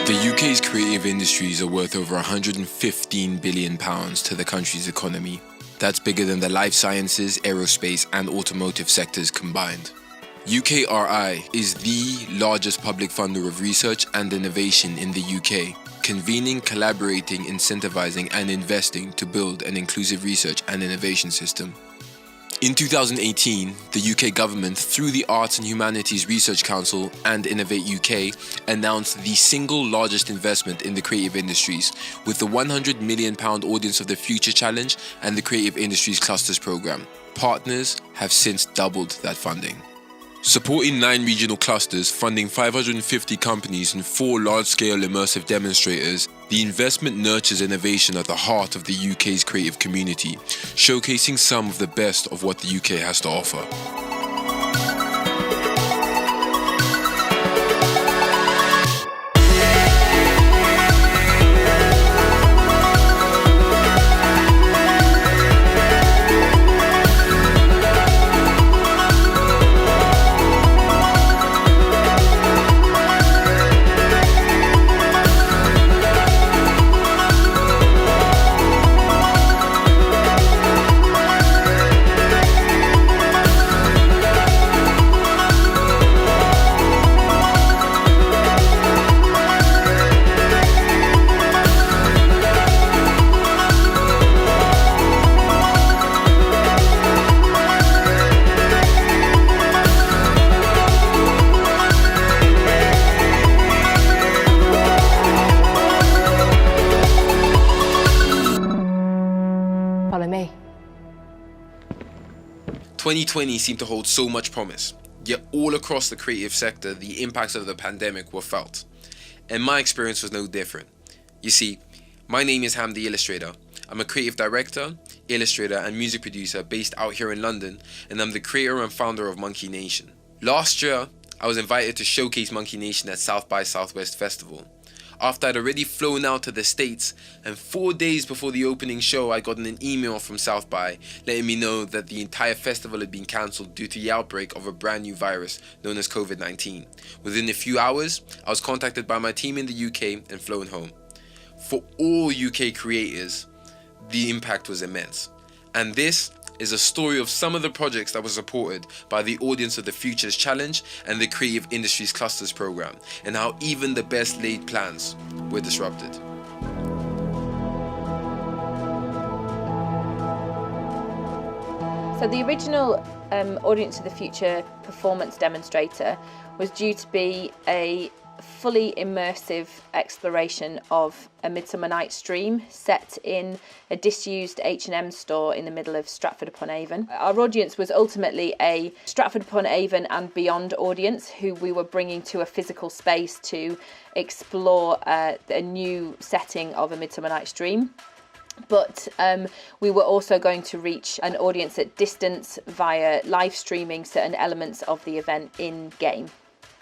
The UK's creative industries are worth over £115 billion to the country's economy. That's bigger than the life sciences, aerospace and automotive sectors combined. UKRI is the largest public funder of research and innovation in the UK, convening, collaborating, incentivizing and investing to build an inclusive research and innovation system. In 2018, the UK government, through the Arts and Humanities Research Council and Innovate UK, announced the single largest investment in the creative industries, with the £100 million Audience of the Future Challenge and the Creative Industries Clusters Programme. Partners have since doubled that funding. Supporting 9 regional clusters, funding 550 companies and 4 large-scale immersive demonstrators, the investment nurtures innovation at the heart of the UK's creative community, showcasing some of the best of what the UK has to offer. Follow me. 2020 seemed to hold so much promise, yet all across the creative sector, the impacts of the pandemic were felt. And my experience was no different. You see, my name is Ham the Illustrator. I'm a creative director, illustrator and music producer based out here in London, and I'm the creator and founder of Monkey Nation. Last year, I was invited to showcase Monkey Nation at South by Southwest Festival. After I'd already flown out to the States, and 4 days before the opening show, I'd gotten an email from South by letting me know that the entire festival had been cancelled due to the outbreak of a brand new virus known as COVID-19. Within a few hours, I was contacted by my team in the UK and flown home. For all UK creators, the impact was immense. And this is a story of some of the projects that were supported by the Audience of the Futures Challenge and the Creative Industries Clusters Programme, and how even the best laid plans were disrupted. So the original Audience of the Future performance demonstrator was due to be a fully immersive exploration of A Midsummer Night's Dream set in a disused H&M store in the middle of Stratford-upon-Avon. Our audience was ultimately a Stratford-upon-Avon and beyond audience who we were bringing to a physical space to explore a new setting of A Midsummer Night's Dream. But we were also going to reach an audience at distance via live streaming certain elements of the event in-game.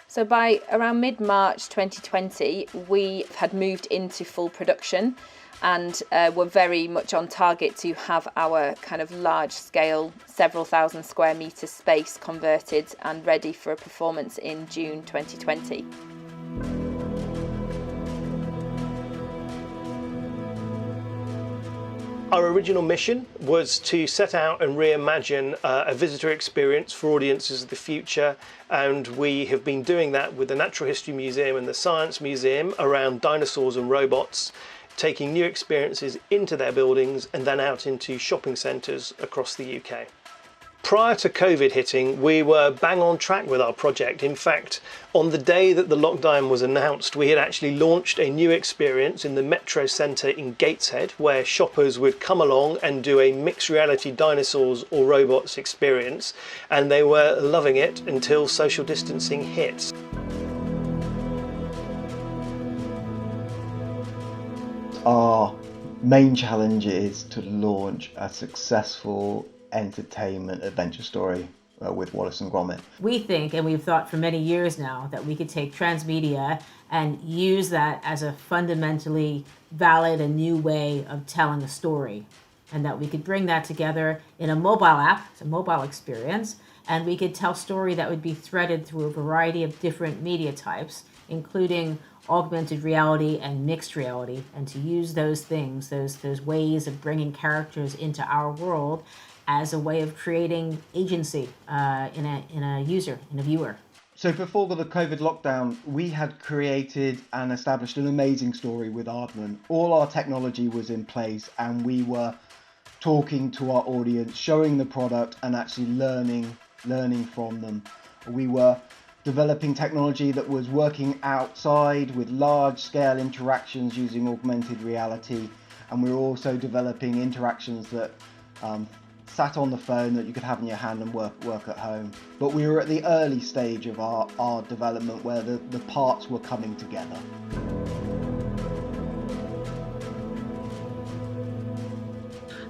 So by around mid-March 2020, we had moved into full production and were very much on target to have our kind of large-scale, several thousand square metre space converted and ready for a performance in June 2020. Our original mission was to set out and reimagine a visitor experience for audiences of the future, and we have been doing that with the Natural History Museum and the Science Museum around dinosaurs and robots, taking new experiences into their buildings and then out into shopping centres across the UK. Prior to COVID hitting, we were bang on track with our project. In fact, on the day that the lockdown was announced, we had actually launched a new experience in the Metro Centre in Gateshead, where shoppers would come along and do a mixed reality dinosaurs or robots experience, and they were loving it until social distancing hit. Our main challenge is to launch a successful entertainment adventure story with Wallace and Gromit. We think, and we've thought for many years now, that we could take transmedia and use that as a fundamentally valid and new way of telling a story, and that we could bring that together in a mobile app, it's a mobile experience, and we could tell story that would be threaded through a variety of different media types, including augmented reality and mixed reality, and to use those things, those ways of bringing characters into our world as a way of creating agency in a user, in a viewer. So before the COVID lockdown, we had created and established an amazing story with Ardman. All our technology was in place and we were talking to our audience, showing the product and actually learning from them. We were developing technology that was working outside with large-scale interactions using augmented reality, and we were also developing interactions that sat on the phone that you could have in your hand and work at home. But we were at the early stage of our development where the parts were coming together.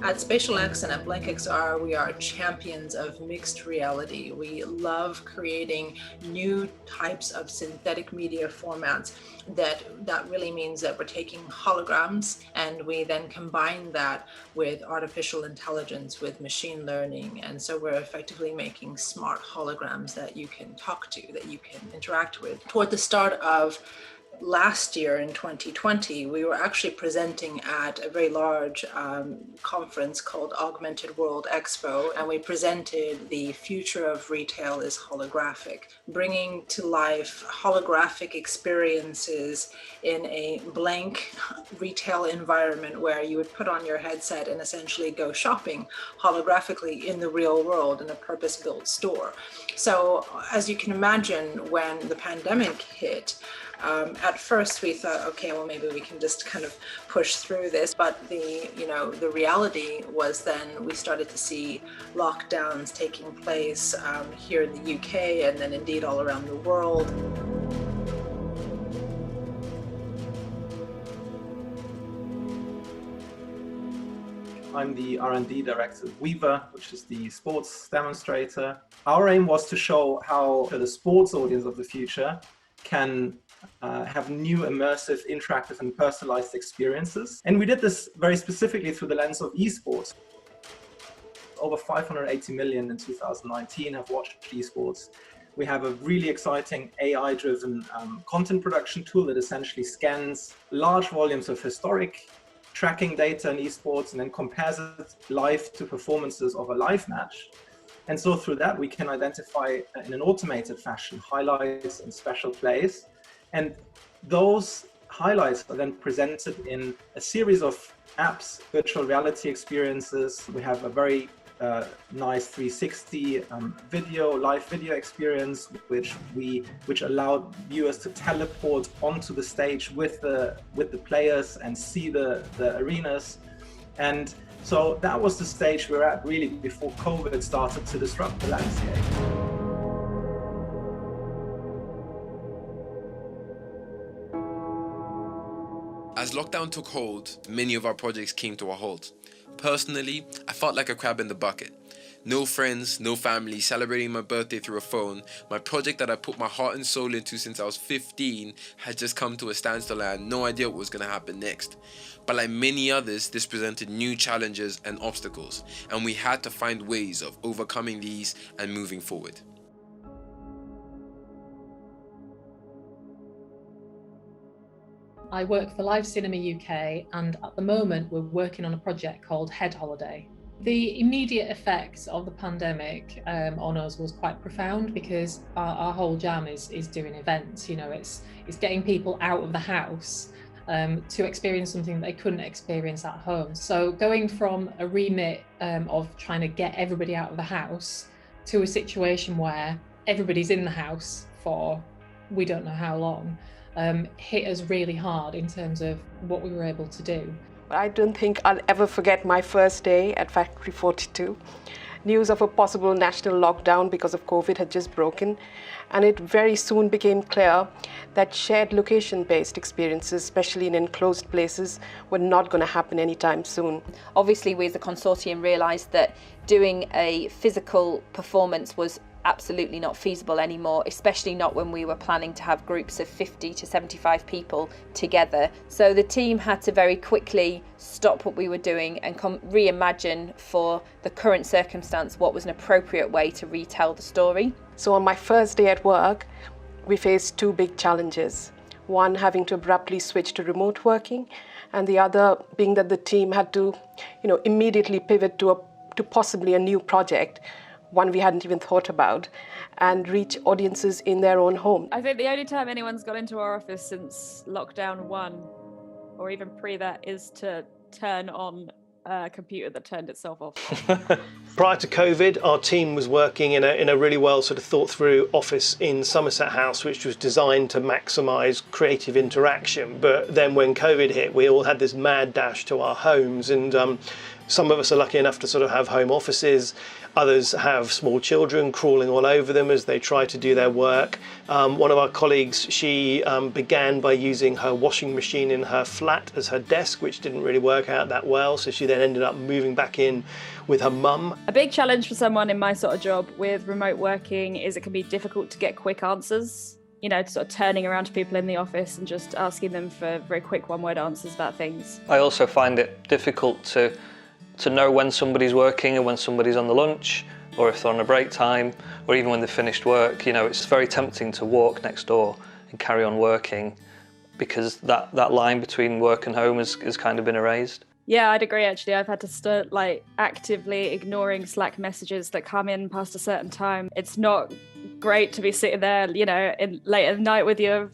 At SpatialX and at BlinkXR, we are champions of mixed reality. We love creating new types of synthetic media formats that really means that we're taking holograms and we then combine that with artificial intelligence, with machine learning. And so we're effectively making smart holograms that you can talk to, that you can interact with. Toward the start of last year in 2020, we were actually presenting at a very large conference called Augmented World Expo, and we presented the future of retail is holographic, bringing to life holographic experiences in a blank retail environment where you would put on your headset and essentially go shopping holographically in the real world in a purpose-built store. So as you can imagine, when the pandemic hit, at first we thought, okay, well, maybe we can just kind of push through this. But the reality was then we started to see lockdowns taking place here in the UK and then indeed all around the world. I'm the R&D director of Weaver, which is the sports demonstrator. Our aim was to show how the sports audience of the future can have new immersive, interactive and personalized experiences. And we did this very specifically through the lens of esports. Over 580 million in 2019 have watched esports. We have a really exciting AI-driven content production tool that essentially scans large volumes of historic tracking data in esports and then compares it live to performances of a live match. And so through that, we can identify in an automated fashion highlights and special plays. And those highlights are then presented in a series of apps, virtual reality experiences. We have a very nice 360 live video experience, which allowed viewers to teleport onto the stage with the players and see the arenas. And so that was the stage we're at really before COVID started to disrupt the landscape. As lockdown took hold, many of our projects came to a halt. Personally, I felt like a crab in the bucket. No friends, no family, celebrating my birthday through a phone. My project that I put my heart and soul into since I was 15 had just come to a standstill and I had no idea what was going to happen next. But like many others, this presented new challenges and obstacles, and we had to find ways of overcoming these and moving forward. I work for Live Cinema UK, and at the moment we're working on a project called Head Holiday. The immediate effects of the pandemic on us was quite profound because our whole jam is doing events. You know, it's getting people out of the house to experience something they couldn't experience at home. So going from a remit of trying to get everybody out of the house to a situation where everybody's in the house for we don't know how long hit us really hard in terms of what we were able to do. I don't think I'll ever forget my first day at Factory 42. News of a possible national lockdown because of COVID had just broken, and it very soon became clear that shared location-based experiences, especially in enclosed places, were not going to happen anytime soon. Obviously, we as a consortium realised that doing a physical performance was absolutely not feasible anymore, especially not when we were planning to have groups of 50 to 75 people together. So the team had to very quickly stop what we were doing and reimagine for the current circumstance what was an appropriate way to retell the story. So on my first day at work, we faced two big challenges. one having to abruptly switch to remote working, and the other being that the team had to, immediately pivot to possibly a new project, one we hadn't even thought about, and reach audiences in their own home. I think the only time anyone's got into our office since lockdown 1, or even pre that, is to turn on a computer that turned itself off. Prior to COVID, our team was working in a really well sort of thought through office in Somerset House, which was designed to maximise creative interaction. But then when COVID hit, we all had this mad dash to our homes, and some of us are lucky enough to sort of have home offices. Others have small children crawling all over them as they try to do their work. One of our colleagues, she began by using her washing machine in her flat as her desk, which didn't really work out that well. So she then ended up moving back in with her mum. A big challenge for someone in my sort of job with remote working is it can be difficult to get quick answers. Sort of turning around to people in the office and just asking them for very quick one-word answers about things. I also find it difficult to know when somebody's working and when somebody's on the lunch, or if they're on a break time, or even when they've finished work. It's very tempting to walk next door and carry on working because that line between work and home has kind of been erased. Yeah, I'd agree actually. I've had to start actively ignoring Slack messages that come in past a certain time. It's not great to be sitting there, late at night with your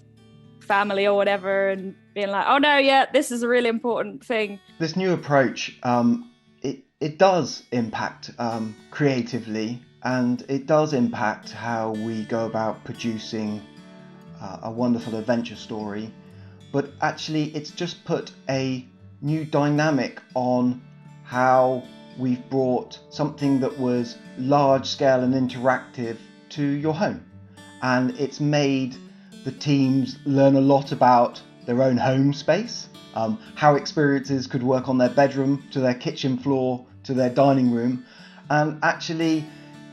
family or whatever and being like, oh no, yeah, this is a really important thing. This new approach, it does impact creatively, and it does impact how we go about producing a wonderful adventure story, but actually it's just put a new dynamic on how we've brought something that was large scale and interactive to your home, and it's made the teams learn a lot about their own home space, how experiences could work on their bedroom, to their kitchen floor, to their dining room, and actually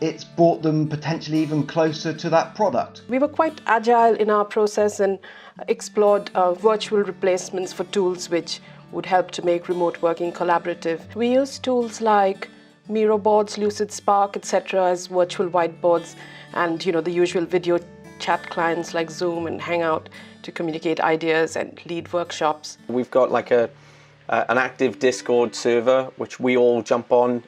it's brought them potentially even closer to that product. We were quite agile in our process and explored virtual replacements for tools which would help to make remote working collaborative. We used tools like Miro boards, Lucid Spark, etc. as virtual whiteboards, and the usual video chat clients like Zoom and Hangout to communicate ideas and lead workshops. We've got an active Discord server which we all jump on,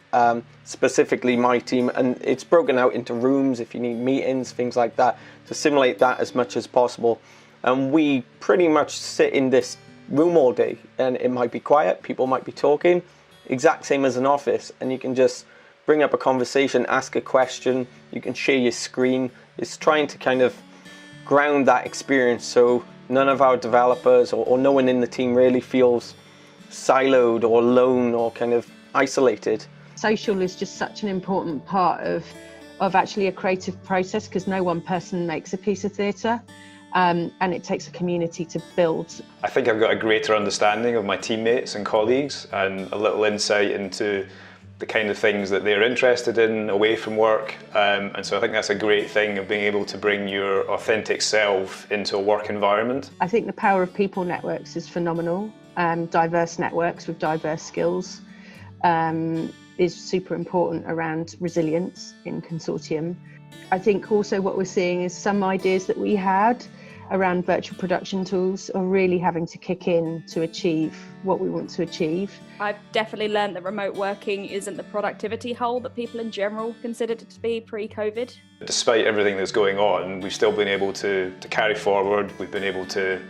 specifically my team, and it's broken out into rooms if you need meetings, things like that, to simulate that as much as possible. And we pretty much sit in this room all day, and it might be quiet, people might be talking, exact same as an office, and you can just bring up a conversation, ask a question, you can share your screen. It's trying to kind of ground that experience so none of our developers or no one in the team really feels siloed or alone or kind of isolated. Social is just such an important part of actually a creative process, because no one person makes a piece of theatre, and it takes a community to build. I think I've got a greater understanding of my teammates and colleagues and a little insight into the kind of things that they're interested in away from work, and so I think that's a great thing of being able to bring your authentic self into a work environment. I think the power of people networks is phenomenal. Diverse networks with diverse skills is super important around resilience in consortium. I think also what we're seeing is some ideas that we had around virtual production tools are really having to kick in to achieve what we want to achieve. I've definitely learned that remote working isn't the productivity hole that people in general considered it to be pre-COVID. Despite everything that's going on, we've still been able to carry forward. We've been able to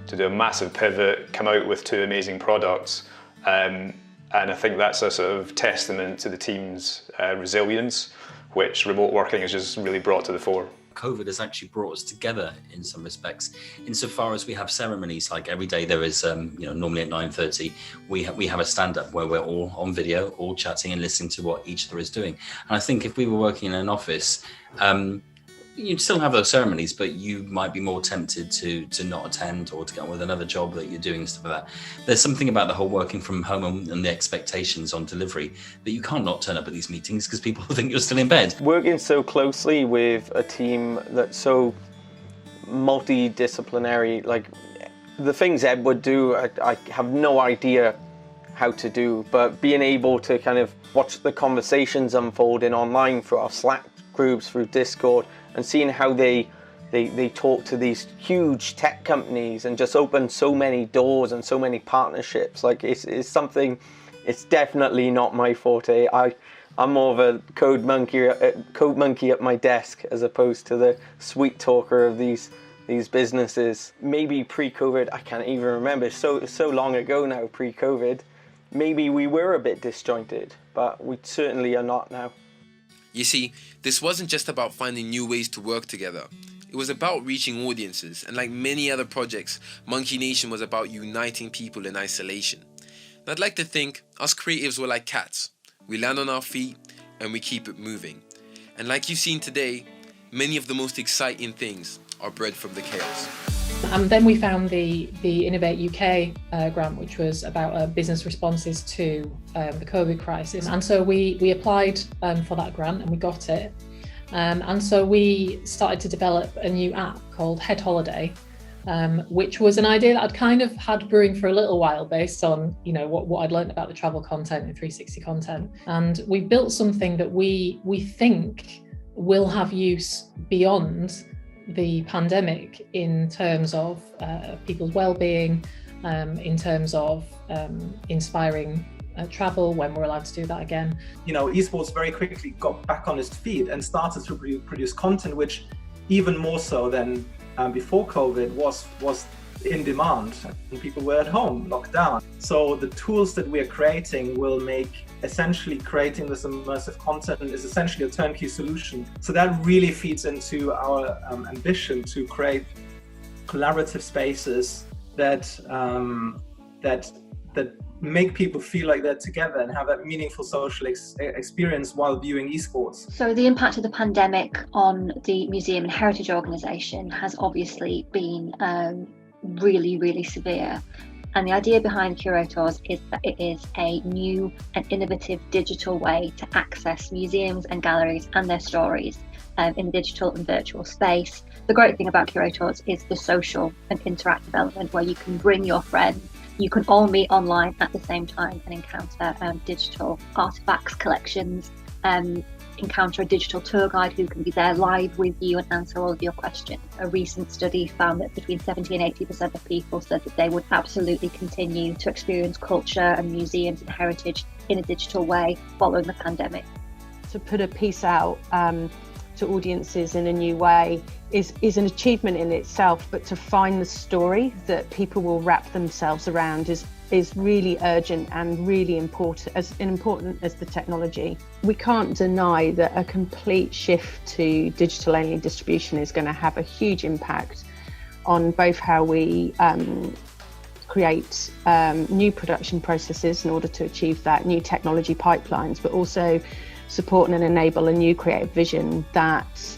do a massive pivot, come out with 2 amazing products, and I think that's a sort of testament to the team's resilience, which remote working has just really brought to the fore. COVID has actually brought us together in some respects, insofar as we have ceremonies. Like every day there is, normally at 9:30, we have a stand-up where we're all on video, all chatting and listening to what each other is doing. And I think if we were working in an office, you'd still have those ceremonies, but you might be more tempted to not attend or to get on with another job that you're doing and stuff like that. There's something about the whole working from home and the expectations on delivery that you can't not turn up at these meetings because people think you're still in bed. Working so closely with a team that's so multidisciplinary, like the things Ed would do, I have no idea how to do, but being able to kind of watch the conversations unfolding online through our Slack groups, through Discord, and seeing how they They talk to these huge tech companies and just open so many doors and so many partnerships. Like it's something, it's definitely not my forte. I'm more of a code monkey at my desk as opposed to the sweet talker of these businesses. Maybe pre-COVID, I can't even remember, so long ago now, pre-COVID, maybe we were a bit disjointed, but we certainly are not now. You see, this wasn't just about finding new ways to work together. It was about reaching audiences, and like many other projects, Monkey Nation was about uniting people in isolation. And I'd like to think us creatives were like cats. We land on our feet and we keep it moving. And like you've seen today, many of the most exciting things are bred from the chaos. And then we found the Innovate UK grant, which was about business responses to the COVID crisis. And so we applied for that grant and we got it. And so we started to develop a new app called Head Holiday, which was an idea that I'd kind of had brewing for a little while based on, you know, what I'd learned about the travel content and 360 content. And we built something that we think will have use beyond the pandemic in terms of people's well-being, in terms of inspiring travel when we're allowed to do that again. You know, esports very quickly got back on its feet and started to produce content which, even more so than before COVID, was in demand, and people were at home, locked down. So the tools that we are creating will make essentially creating this immersive content is essentially a turnkey solution. So that really feeds into our ambition to create collaborative spaces that make people feel like they're together and have that meaningful social experience while viewing esports. So the impact of the pandemic on the Museum and Heritage Organisation has obviously been really, really severe. And the idea behind Curators is that it is a new and innovative digital way to access museums and galleries and their stories in digital and virtual space. The great thing about Curators is the social and interactive element where you can bring your friends. You can all meet online at the same time and encounter digital artifacts, collections, encounter a digital tour guide who can be there live with you and answer all of your questions. A recent study found that between 70 and 80% of people said that they would absolutely continue to experience culture and museums and heritage in a digital way following the pandemic. To put a piece out to audiences in a new way is an achievement in itself, but to find the story that people will wrap themselves around is really urgent and really important as the technology. We can't deny that a complete shift to digital only distribution is going to have a huge impact on both how we create new production processes in order to achieve that, new technology pipelines, but also support and enable a new creative vision that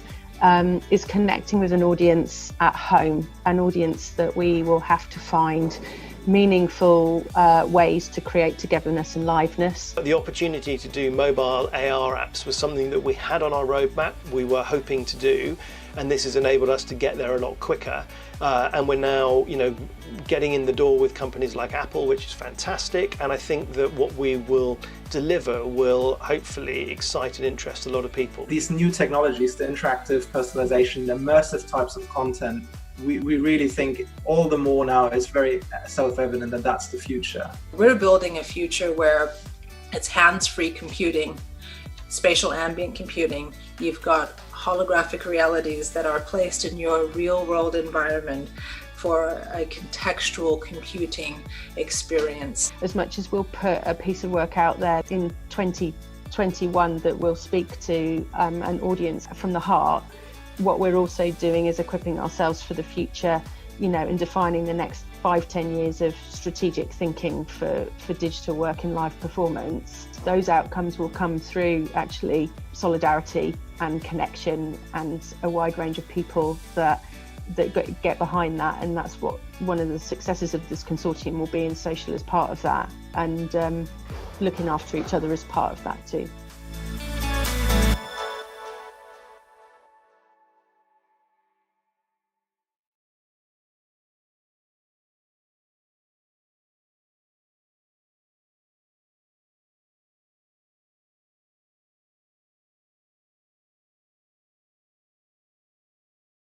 is connecting with an audience at home, an audience that we will have to find meaningful ways to create togetherness and liveness. The opportunity to do mobile AR apps was something that we had on our roadmap, we were hoping to do, and this has enabled us to get there a lot quicker. And we're now, getting in the door with companies like Apple, which is fantastic. And I think that what we will deliver will hopefully excite and interest a lot of people. These new technologies, the interactive personalization, the immersive types of content, we really think all the more now it's very self-evident that that's the future. We're building a future where it's hands-free computing, spatial ambient computing. You've got holographic realities that are placed in your real-world environment for a contextual computing experience. As much as we'll put a piece of work out there in 2021 that will speak to an audience from the heart, what we're also doing is equipping ourselves for the future, and defining the next 5-10 years of strategic thinking for digital work in live performance. Those outcomes will come through actually solidarity and connection and a wide range of people that get behind that, and that's what one of the successes of this consortium will be, and social as part of that, and looking after each other as part of that too.